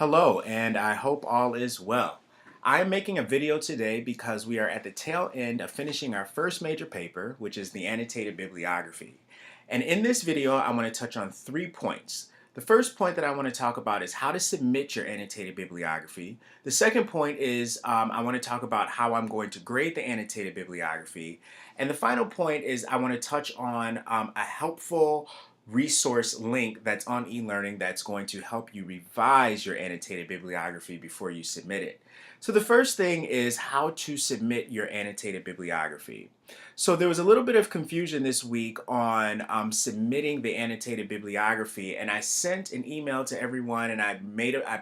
Hello, and I hope all is well. I am making a video today because we are at the tail end of finishing our first major paper, which is the annotated bibliography. And in this video, I want to touch on 3 points. The first point that I want to talk about is how to submit your annotated bibliography. The second point is I want to talk about how I'm going to grade the annotated bibliography. And the final point is I want to touch on a helpful resource link that's on eLearning that's going to help you revise your annotated bibliography before you submit it. So the first thing is how to submit your annotated bibliography. So there was a little bit of confusion this week on submitting the annotated bibliography, and I sent an email to everyone, and I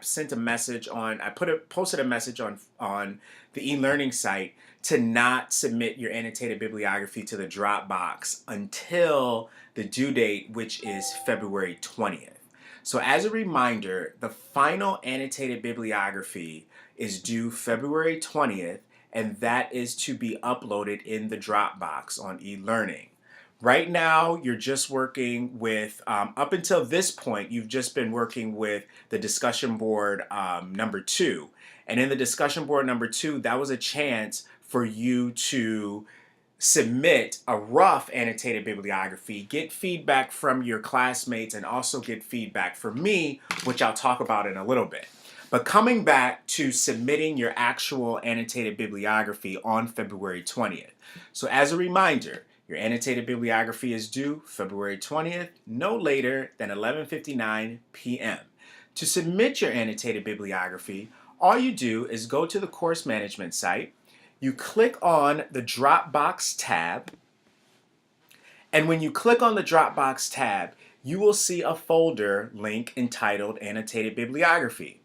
sent a message on, posted a message on the eLearning site to not submit your annotated bibliography to the Dropbox until the due date, which is February 20th. So as a reminder, the final annotated bibliography is due February 20th, and that is to be uploaded in the Dropbox on eLearning. Right now, you're just working with, up until this point, you've just been working with the discussion board number 2. And in the discussion board number 2, that was a chance for you to submit a rough annotated bibliography, get feedback from your classmates, and also get feedback from me, which I'll talk about in a little bit. But coming back to submitting your actual annotated bibliography on February 20th. So as a reminder, your annotated bibliography is due February 20th, no later than 11:59 p.m. To submit your annotated bibliography, all you do is go to the course management site, you click on the Dropbox tab, and when you click on the Dropbox tab, you will see a folder link entitled Annotated Bibliography.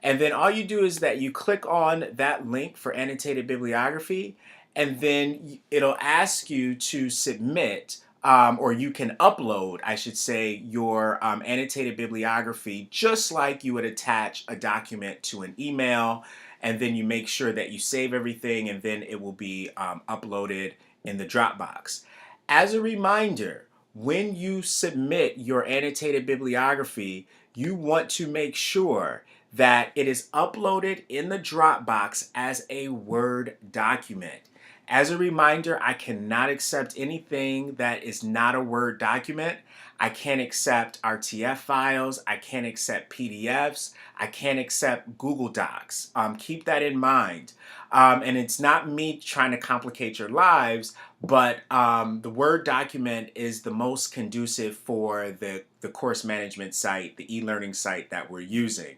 And then all you do is that you click on that link for annotated bibliography, and then it'll ask you to submit, or you can upload, I should say, your annotated bibliography just like you would attach a document to an email, and then you make sure that you save everything, and then it will be uploaded in the Dropbox. As a reminder, when you submit your annotated bibliography, you want to make sure that it is uploaded in the Dropbox as a Word document. As a reminder, I cannot accept anything that is not a Word document. I can't accept RTF files. I can't accept PDFs. I can't accept Google Docs. Keep that in mind. And it's not me trying to complicate your lives, but the Word document is the most conducive for the course management site, the eLearning site that we're using.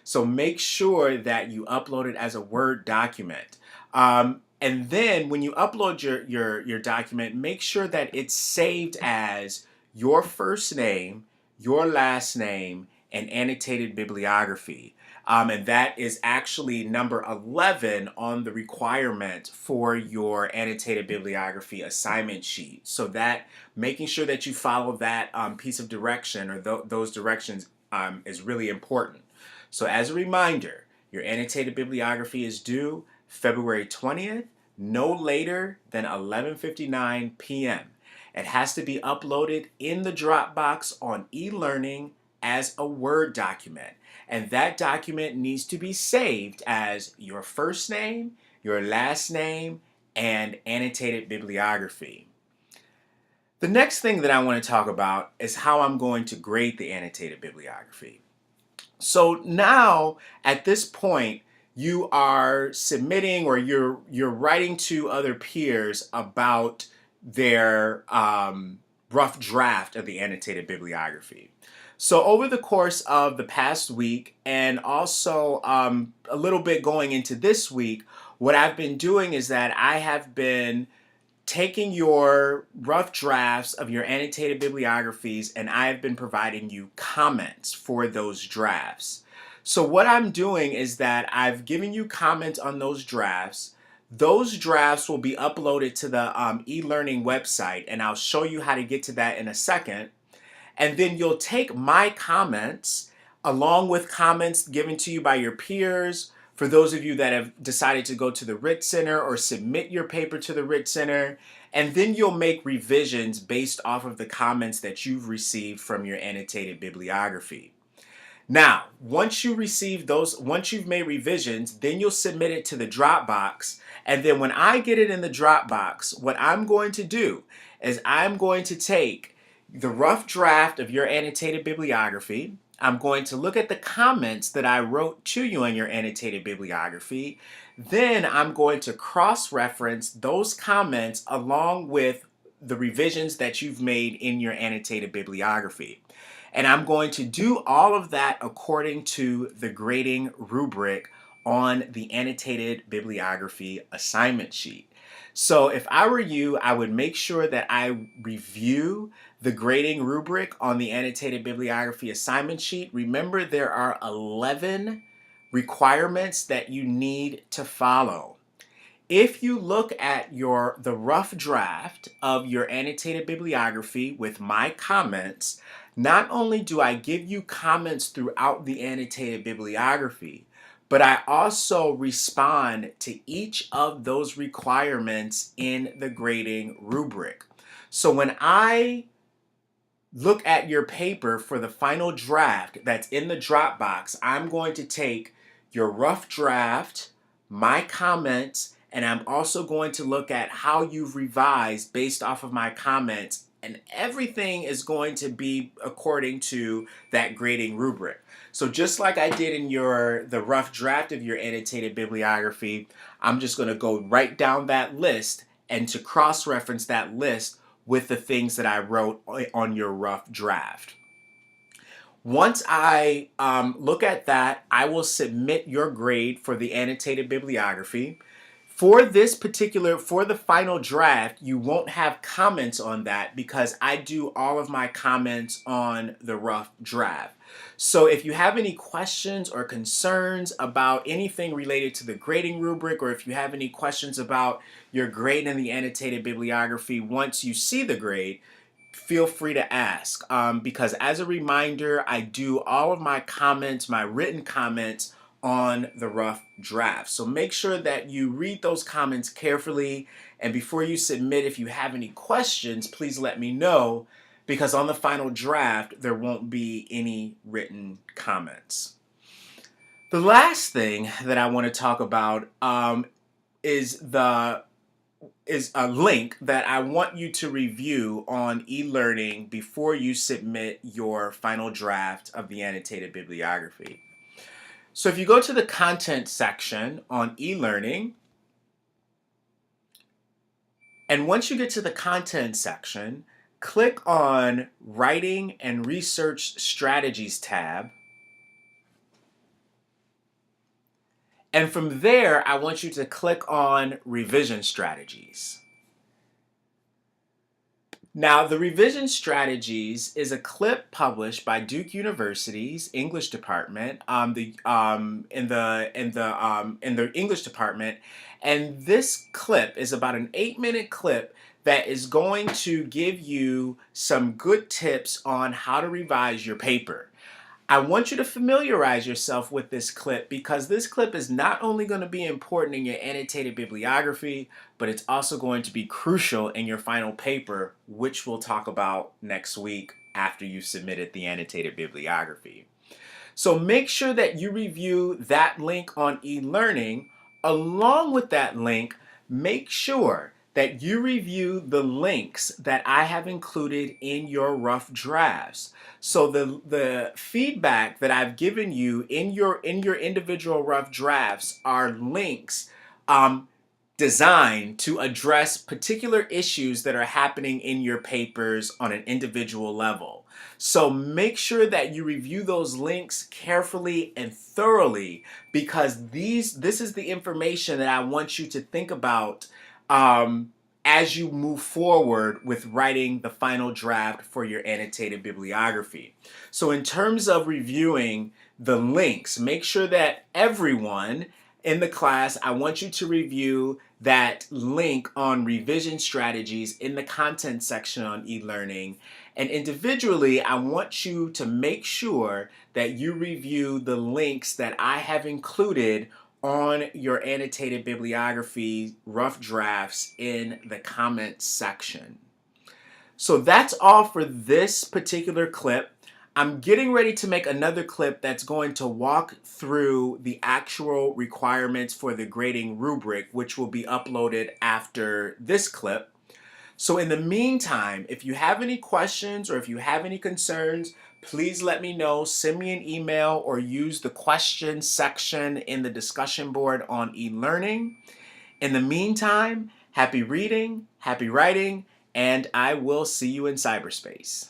So make sure that you upload it as a Word document. And then when you upload your document, make sure that it's saved as your first name, your last name, and annotated bibliography. And that is actually number 11 on the requirement for your annotated bibliography assignment sheet. So that making sure that you follow that piece of direction or those directions is really important. So as a reminder, your annotated bibliography is due February 20th, no later than 11:59 p.m. It has to be uploaded in the Dropbox on eLearning as a Word document. And that document needs to be saved as your first name, your last name, and annotated bibliography. The next thing that I want to talk about is how I'm going to grade the annotated bibliography. So now, at this point, you are submitting or you're writing to other peers about their rough draft of the annotated bibliography. So over the course of the past week and also a little bit going into this week, what I've been doing is that I have been taking your rough drafts of your annotated bibliographies, and I have been providing you comments for those drafts. So what I'm doing is that I've given you comments on those drafts. Those drafts will be uploaded to the eLearning website, and I'll show you how to get to that in a second. And then you'll take my comments along with comments given to you by your peers. For those of you that have decided to go to the RIT Center or submit your paper to the RIT Center, and then you'll make revisions based off of the comments that you've received from your annotated bibliography. Now, once you receive those, once you've made revisions, then you'll submit it to the Dropbox. And then when I get it in the Dropbox, what I'm going to do is I'm going to take the rough draft of your annotated bibliography. I'm going to look at the comments that I wrote to you on your annotated bibliography. Then I'm going to cross-reference those comments along with the revisions that you've made in your annotated bibliography. And I'm going to do all of that according to the grading rubric on the annotated bibliography assignment sheet. So if I were you, I would make sure that I review the grading rubric on the annotated bibliography assignment sheet. Remember, there are 11 requirements that you need to follow. If you look at the rough draft of your annotated bibliography with my comments, not only do I give you comments throughout the annotated bibliography, but I also respond to each of those requirements in the grading rubric. So when I look at your paper for the final draft that's in the Dropbox, I'm going to take your rough draft, my comments, and I'm also going to look at how you've revised based off of my comments, and everything is going to be according to that grading rubric. So just like I did in the rough draft of your annotated bibliography, I'm just going to go right down that list and to cross-reference that list with the things that I wrote on your rough draft. Once I look at that, I will submit your grade for the annotated bibliography. For the final draft, you won't have comments on that because I do all of my comments on the rough draft. So if you have any questions or concerns about anything related to the grading rubric, or if you have any questions about your grade in the annotated bibliography once you see the grade, feel free to ask. Because as a reminder, I do all of my comments, my written comments, on the rough draft. So make sure that you read those comments carefully, and before you submit, if you have any questions, please let me know, because on the final draft there won't be any written comments. The last thing that I want to talk about is a link that I want you to review on e-learning before you submit your final draft of the annotated bibliography. So if you go to the content section on e-learning, and once you get to the content section, click on Writing and Research Strategies tab. And from there, I want you to click on Revision Strategies. Now, the Revision Strategies is a clip published by Duke University's English department in the English department, and this clip is about an 8-minute clip that is going to give you some good tips on how to revise your paper. I want you to familiarize yourself with this clip because this clip is not only going to be important in your annotated bibliography, but it's also going to be crucial in your final paper, which we'll talk about next week after you've submitted the annotated bibliography. So make sure that you review that link on e-learning. Along with that link, make sure that you review the links that I have included in your rough drafts. So the feedback that I've given you in your individual rough drafts are links designed to address particular issues that are happening in your papers on an individual level. So make sure that you review those links carefully and thoroughly, because this is the information that I want you to think about as you move forward with writing the final draft for your annotated bibliography. So in terms of reviewing the links, make sure that everyone in the class, I want you to review that link on revision strategies in the content section on e-learning. And individually, I want you to make sure that you review the links that I have included on your annotated bibliography rough drafts in the comments section. So that's all for this particular clip. I'm getting ready to make another clip that's going to walk through the actual requirements for the grading rubric, which will be uploaded after this clip. So in the meantime, if you have any questions or if you have any concerns, please let me know. Send me an email or use the question section in the discussion board on eLearning. In the meantime, happy reading, happy writing, and I will see you in cyberspace.